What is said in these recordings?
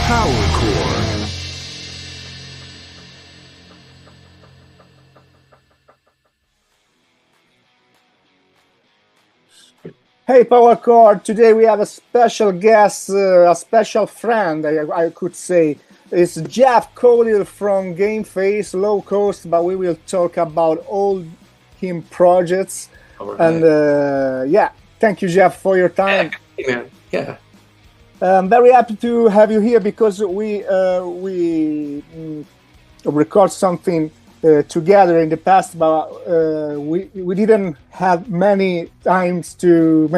Power Chord. Hey, Power Chord. Today we have a special guest, a special friend, I could say. It's Jeff Caudill from Gameface, low cost, but we will talk about all him projects. All right. And yeah, thank you, Jeff, for your time. Hey, man. Yeah. I'm very happy to have you here because we record something together in the past, but we didn't have many time to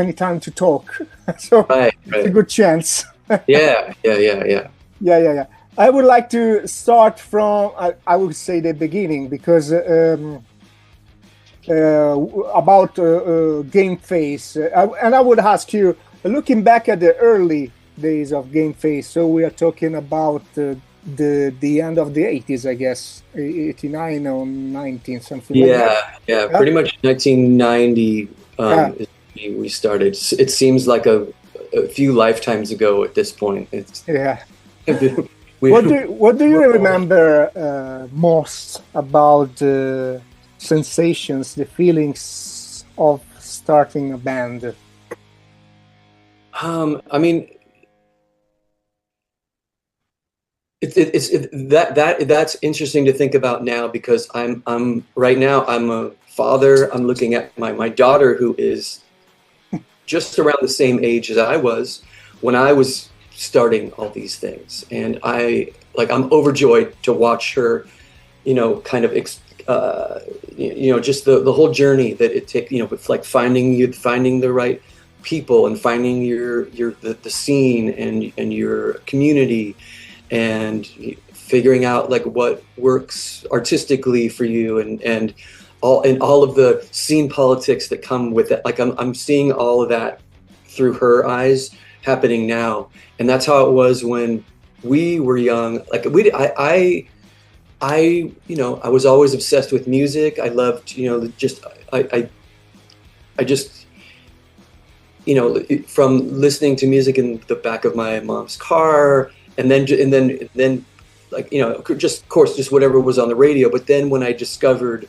talk. So Right. it's a good chance. Yeah. Yeah. I would like to start from I would say the beginning because about Gameface, and I would ask you, looking back at the early days of Gameface. So we are talking about the end of the 80s, I guess, 89 or 19, something like that. Yeah. Pretty much 1990 is when we started. It seems like a few lifetimes ago at this point. Yeah. we, What do you remember most about the sensations, the feelings of starting a band? I mean, that's interesting to think about now because I'm right now I'm a father. I'm looking at my daughter who is just around the same age as I was when I was starting all these things, and I'm overjoyed to watch her, kind of just the whole journey that it takes, with like finding the right people and finding the scene and your community and figuring out like what works artistically for you and all of the scene politics that come with it. Like I'm seeing all of that through her eyes happening now, and that's how it was when we were young. Like I was always obsessed with music. I loved, I just from listening to music in the back of my mom's car, and then like just of course just whatever was on the radio. But then when I discovered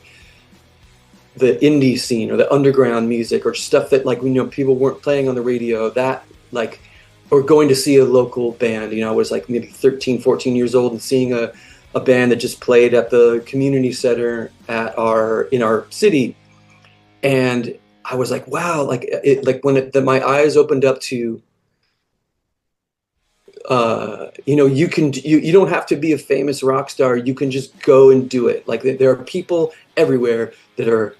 the indie scene or the underground music or stuff that people weren't playing on the radio, that or going to see a local band, I was like maybe 13, 14 years old and seeing a band that just played at the community center in our city, and I was like, wow, my eyes opened up to, you don't have to be a famous rock star. You can just go and do it. Like there are people everywhere that are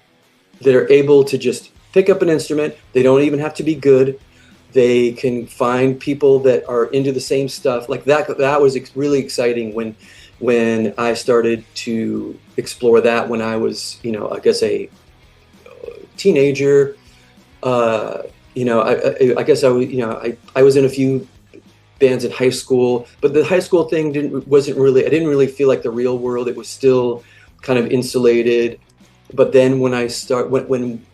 able to just pick up an instrument. They don't even have to be good. They can find people that are into the same stuff. Like that was really exciting when I started to explore that when I was, I guess a teenager. I guess I was in a few bands in high school, but the high school thing I didn't really feel like the real world. It was still kind of insulated. But then when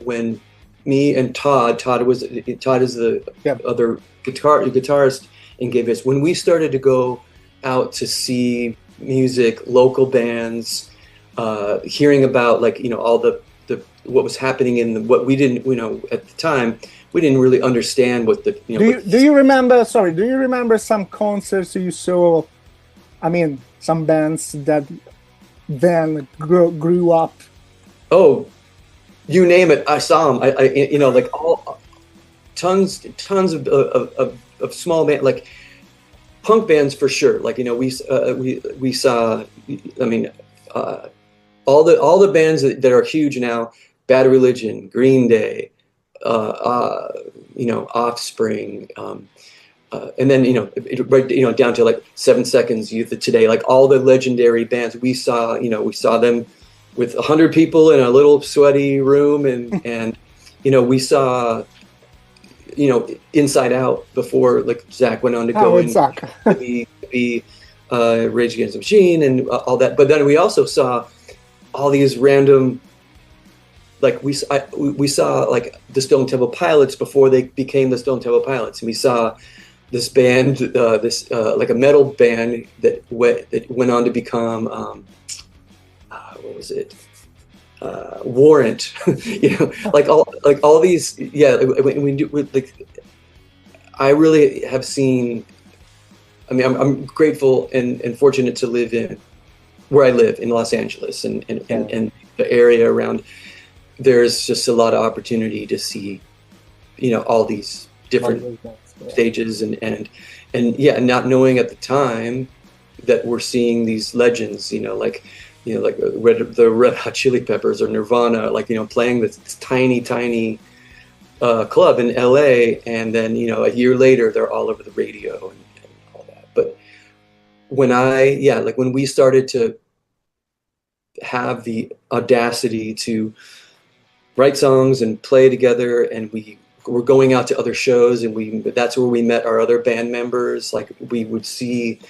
when me and Todd is the other guitarist in Gameface, when we started to go out to see music, local bands, hearing about all the what was happening in what we didn't, at the time, we didn't really understand what the, Do you remember some concerts you saw? I mean, some bands that then grew up. Oh, you name it, I saw them. Tons of small band, like punk bands for sure. We saw. I mean, all the bands that are huge now: Bad Religion, Green Day, Offspring, and then down to like 7 Seconds, Youth of Today, like all the legendary bands. We saw them with 100 people in a little sweaty room, and we saw Inside Out before Zach went on to go and be Rage Against the Machine and all that. But then we also saw all these random, we saw like the Stone Temple Pilots before they became the Stone Temple Pilots, and we saw this band, like a metal band that went on to become what was it? Warrant. You know, like all these. Yeah, we do like. I really have seen. I mean, I'm grateful and fortunate to live in where I live in Los Angeles and the area around. There's just a lot of opportunity to see, you know, all these different stages and yeah, not knowing at the time that we're seeing these legends, you know, like the Red Hot Chili Peppers or Nirvana, like, you know, playing this tiny club in LA, and then, you know, a year later they're all over the radio and all that. But when we started to have the audacity to write songs and play together, and we were going out to other shows, and that's where we met our other band members. Like, we would see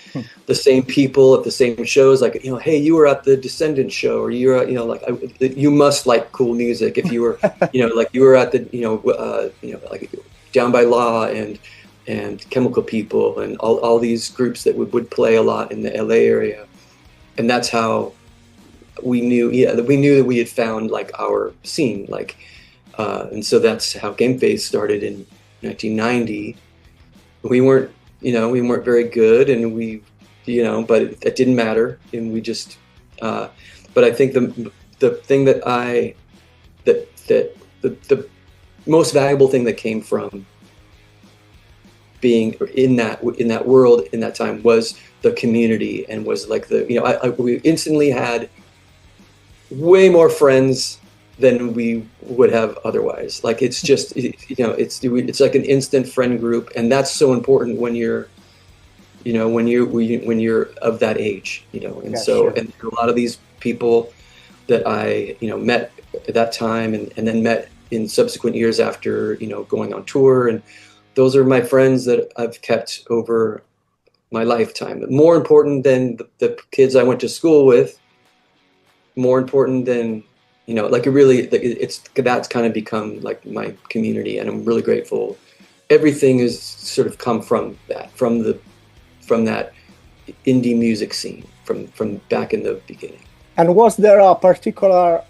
the same people at the same shows, like, you know, hey, you were at the Descendants show, or you're, you know, like, you must like cool music if you were, you know, like you were at the, you know, like Down by Law and Chemical People and all these groups that would play a lot in the LA area. And that's how we knew that we had found like our scene, like, and so that's how Gameface started in 1990. We weren't very good, and but it didn't matter, and we just. But I think the thing that the most valuable thing that came from being in that world in that time was the community, and was like we instantly had way more friends than we would have otherwise. Like, it's just, it's like an instant friend group, and that's so important when you're of that age, you know. And and a lot of these people that I, you know, met at that time and then met in subsequent years after, you know, going on tour, and those are my friends that I've kept over my lifetime. More important than the kids I went to school with, more important than, you know, like, that's kind of become like my community, and I'm really grateful. Everything has sort of come from that indie music scene from back in the beginning. And was there a particular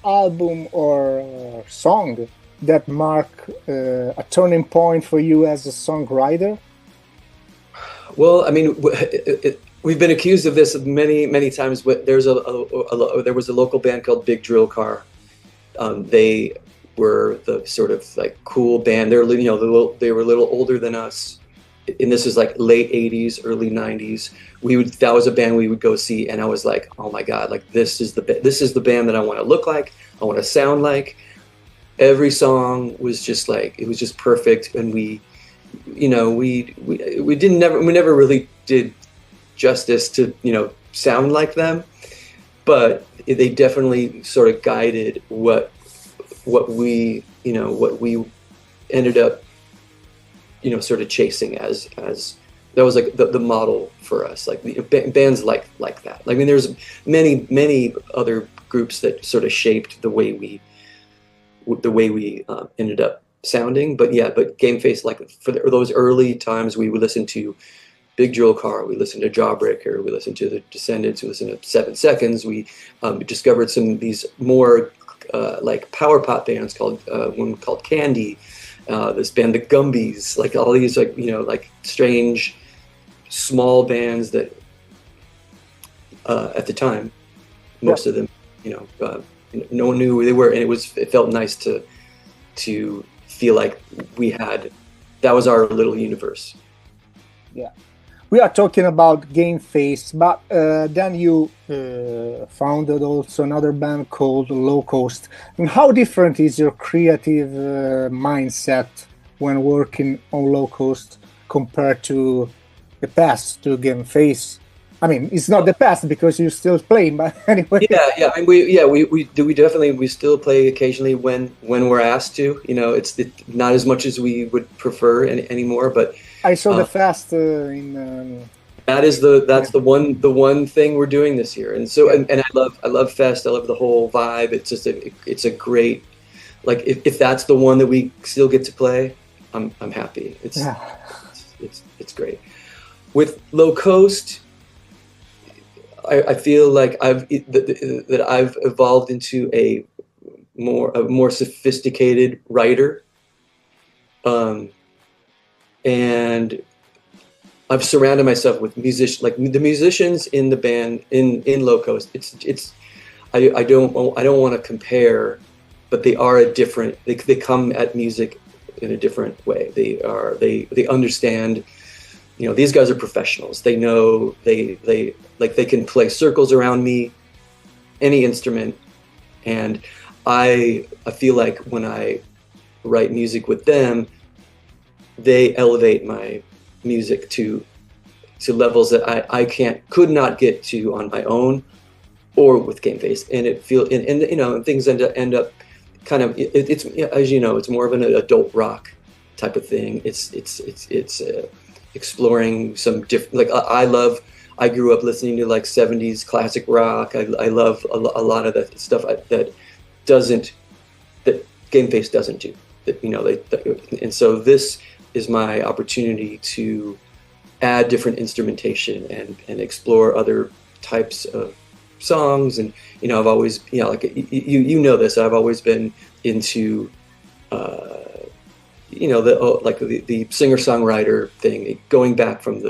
album or song that marked a turning point for you as a songwriter? Well, I mean, we've been accused of this many times. But there was a local band called Big Drill Car. They were the sort of like cool band. They were a little older than us, and this is like late '80s, early '90s. That was a band we would go see, and I was like, oh my god, like this is the band that I want to look like, I want to sound like. Every song was just like, it was just perfect, and we never really did justice to, you know, sound like them, but they definitely sort of guided what we ended up, you know, sort of chasing as that was like the model for us, like bands like that. I mean, there's many other groups that sort of shaped the way we ended up sounding, but Gameface, like, for those early times, we would listen to Big Drill Car, we listened to Jawbreaker, we listened to the Descendants, we listened to 7 Seconds. We discovered some of these more like power pop bands one called Candy, this band the Gumbies, like all these, like, you know, like strange small bands that at the time, most of them, you know, no one knew who they were, and it felt nice to feel like that was our little universe. Yeah. We are talking about Gameface, but then you founded also another band called Low Cost. And how different is your creative mindset when working on Low Cost compared to the past, to Gameface? I mean, it's not the past because you're still playing, but anyway. Yeah. I mean, we still play occasionally when we're asked to. You know, it's not as much as we would prefer anymore, but. I saw the fest in. That's the one thing we're doing this year, and so and I love fest. I love the whole vibe. It's just it's a great, like, if that's the one that we still get to play, I'm happy. it's great. With Low Coast, I feel like that I've evolved into a more sophisticated writer, and I've surrounded myself with like the musicians in the band in Low Coast. I don't want to compare, but they are they come at music in a different way. They understand. These guys are professionals. They know they can play circles around me, any instrument, and I feel like when I write music with them, they elevate my music to levels that I could not get to on my own or with Gameface, and things end up kind of it's as you know, it's more of an adult rock type of thing. It's exploring some different, like I grew up listening to like 70s classic rock. I love a lot of that stuff that Gameface doesn't do. And so this is my opportunity to add different instrumentation and explore other types of songs. And I've always like this, I've always been into the singer-songwriter thing, going back from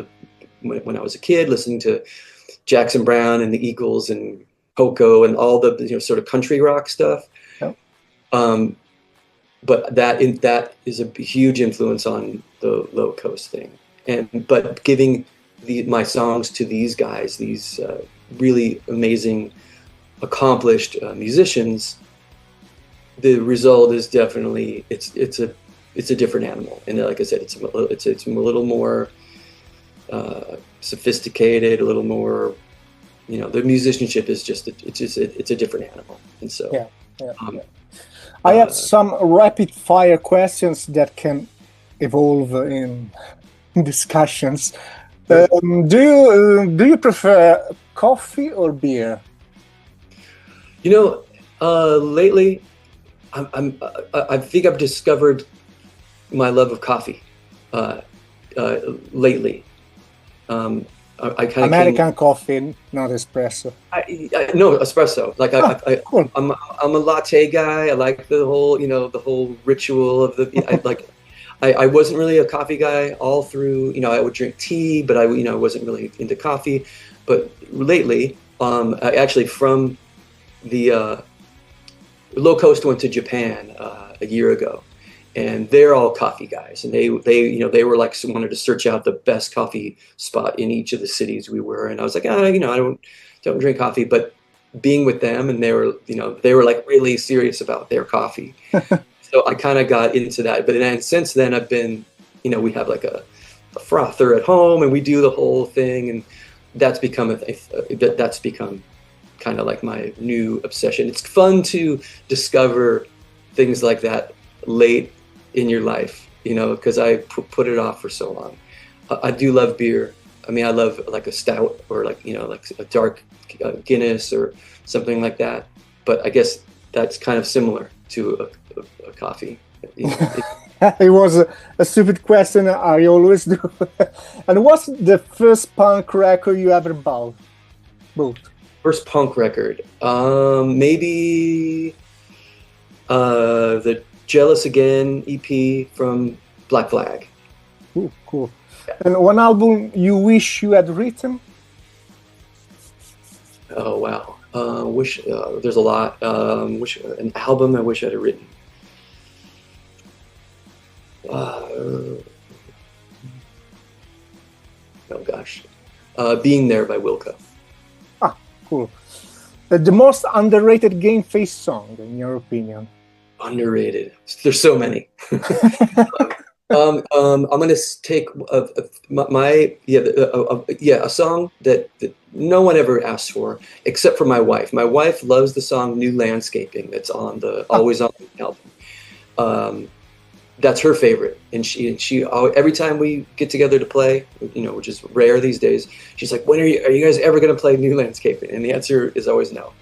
when I was a kid, listening to Jackson Browne and the Eagles and Poco and all the sort of country rock stuff. Yep. But that is a huge influence on the Low Coast thing, but giving my songs to these guys, these really amazing, accomplished musicians, the result is definitely it's a different animal. And like I said, it's a little more sophisticated, a little more, the musicianship is it's a different animal. And so yeah. I have some rapid fire questions that can evolve in discussions. Do you prefer coffee or beer? Lately I think I've discovered my love of coffee lately. I kind of American coffee, not espresso. No, espresso. Like cool. I'm a latte guy. I like the whole ritual of I wasn't really a coffee guy all through. I would drink tea, but I wasn't really into coffee. But lately, I actually from the Low Coast went to Japan a year ago. And they're all coffee guys, and they were like wanted to search out the best coffee spot in each of the cities we were. And I was like, I don't drink coffee, but being with them, and they were like really serious about their coffee. So I kind of got into that. But then since then, I've been, we have like a frother at home, and we do the whole thing, and that's become kind of like my new obsession. It's fun to discover things like that late in your life, because I put it off for so long. I do love beer. I mean, I love like a stout or like a dark Guinness or something like that. But I guess that's kind of similar to a coffee. It was a stupid question. I always do. And what's the first punk record you ever bought? First punk record, maybe the Jealous Again EP from Black Flag. Ooh, cool. Yeah. And one album you wish you had written? Oh wow! There's a lot. An album I wish I'd have written. Oh gosh, Being There by Wilco. Ah, cool. The most underrated Gameface song, in your opinion? Underrated. There's so many. I'm gonna take a song that no one ever asks for except for my wife. My wife loves the song "New Landscaping" that's on the Always On album. That's her favorite, and she every time we get together to play, which is rare these days, she's like, "When are you guys ever gonna play New Landscaping?" And the answer is always no.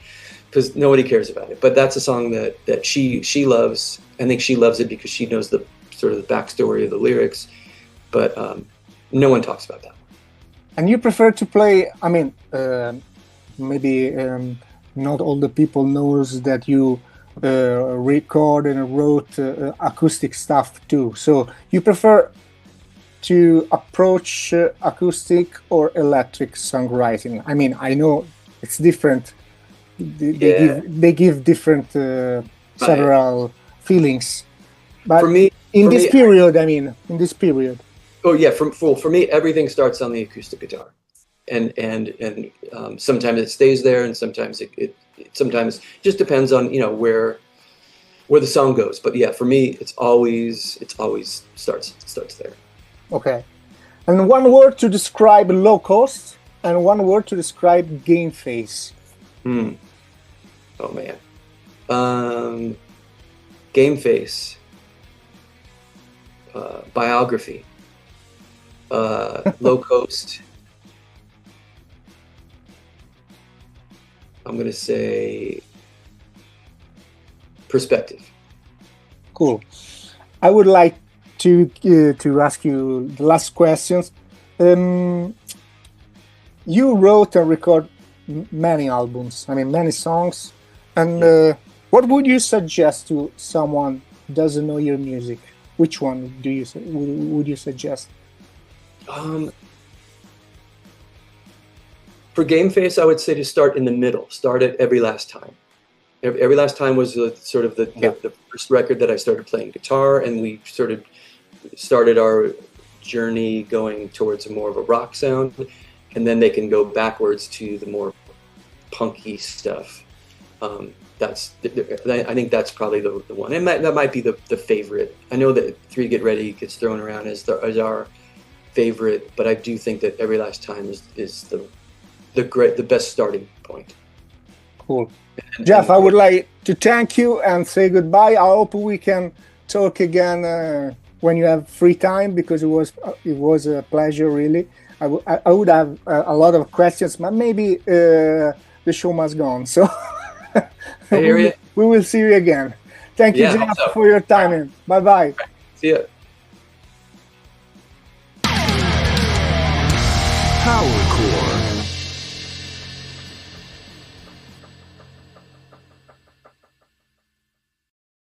Because nobody cares about it. But that's a song that she loves. I think she loves it because she knows the sort of the backstory of the lyrics. But No one talks about that. And you prefer to play, I mean, maybe not all the people knows that you record and wrote acoustic stuff too. So you prefer to approach acoustic or electric songwriting? I mean, I know it's different. They give different several feelings. But for me, in this period, in this period. Oh yeah, for me, everything starts on the acoustic guitar, and sometimes it stays there, and sometimes it sometimes just depends on where the song goes. But yeah, for me, it's always starts there. Okay, and one word to describe Low Cost, and one word to describe Gameface. Oh man, Gameface, biography. Low Coast, I'm gonna say perspective. Cool. I would like to ask you the last questions. You wrote and record many albums, many songs, and what would you suggest to someone who doesn't know your music? Which one would you suggest? For Gameface, I would say to start in the middle. Start at Every Last Time. Every Last Time was the first record that I started playing guitar, and we sort of started our journey going towards more of a rock sound, and then they can go backwards to the more punky stuff. I think that's probably the one, and that might be the favorite. I know that 3 Get Ready gets thrown around as our favorite, but I do think that Every Last Time is the best starting point. Cool. Jeff, I would like to thank you and say goodbye. I hope we can talk again when you have free time, because it was a pleasure, really. I would have a lot of questions, but maybe the show must go on. So we will see you again. Thank you, Jeff, for your time. Bye-bye. See ya. Power Core.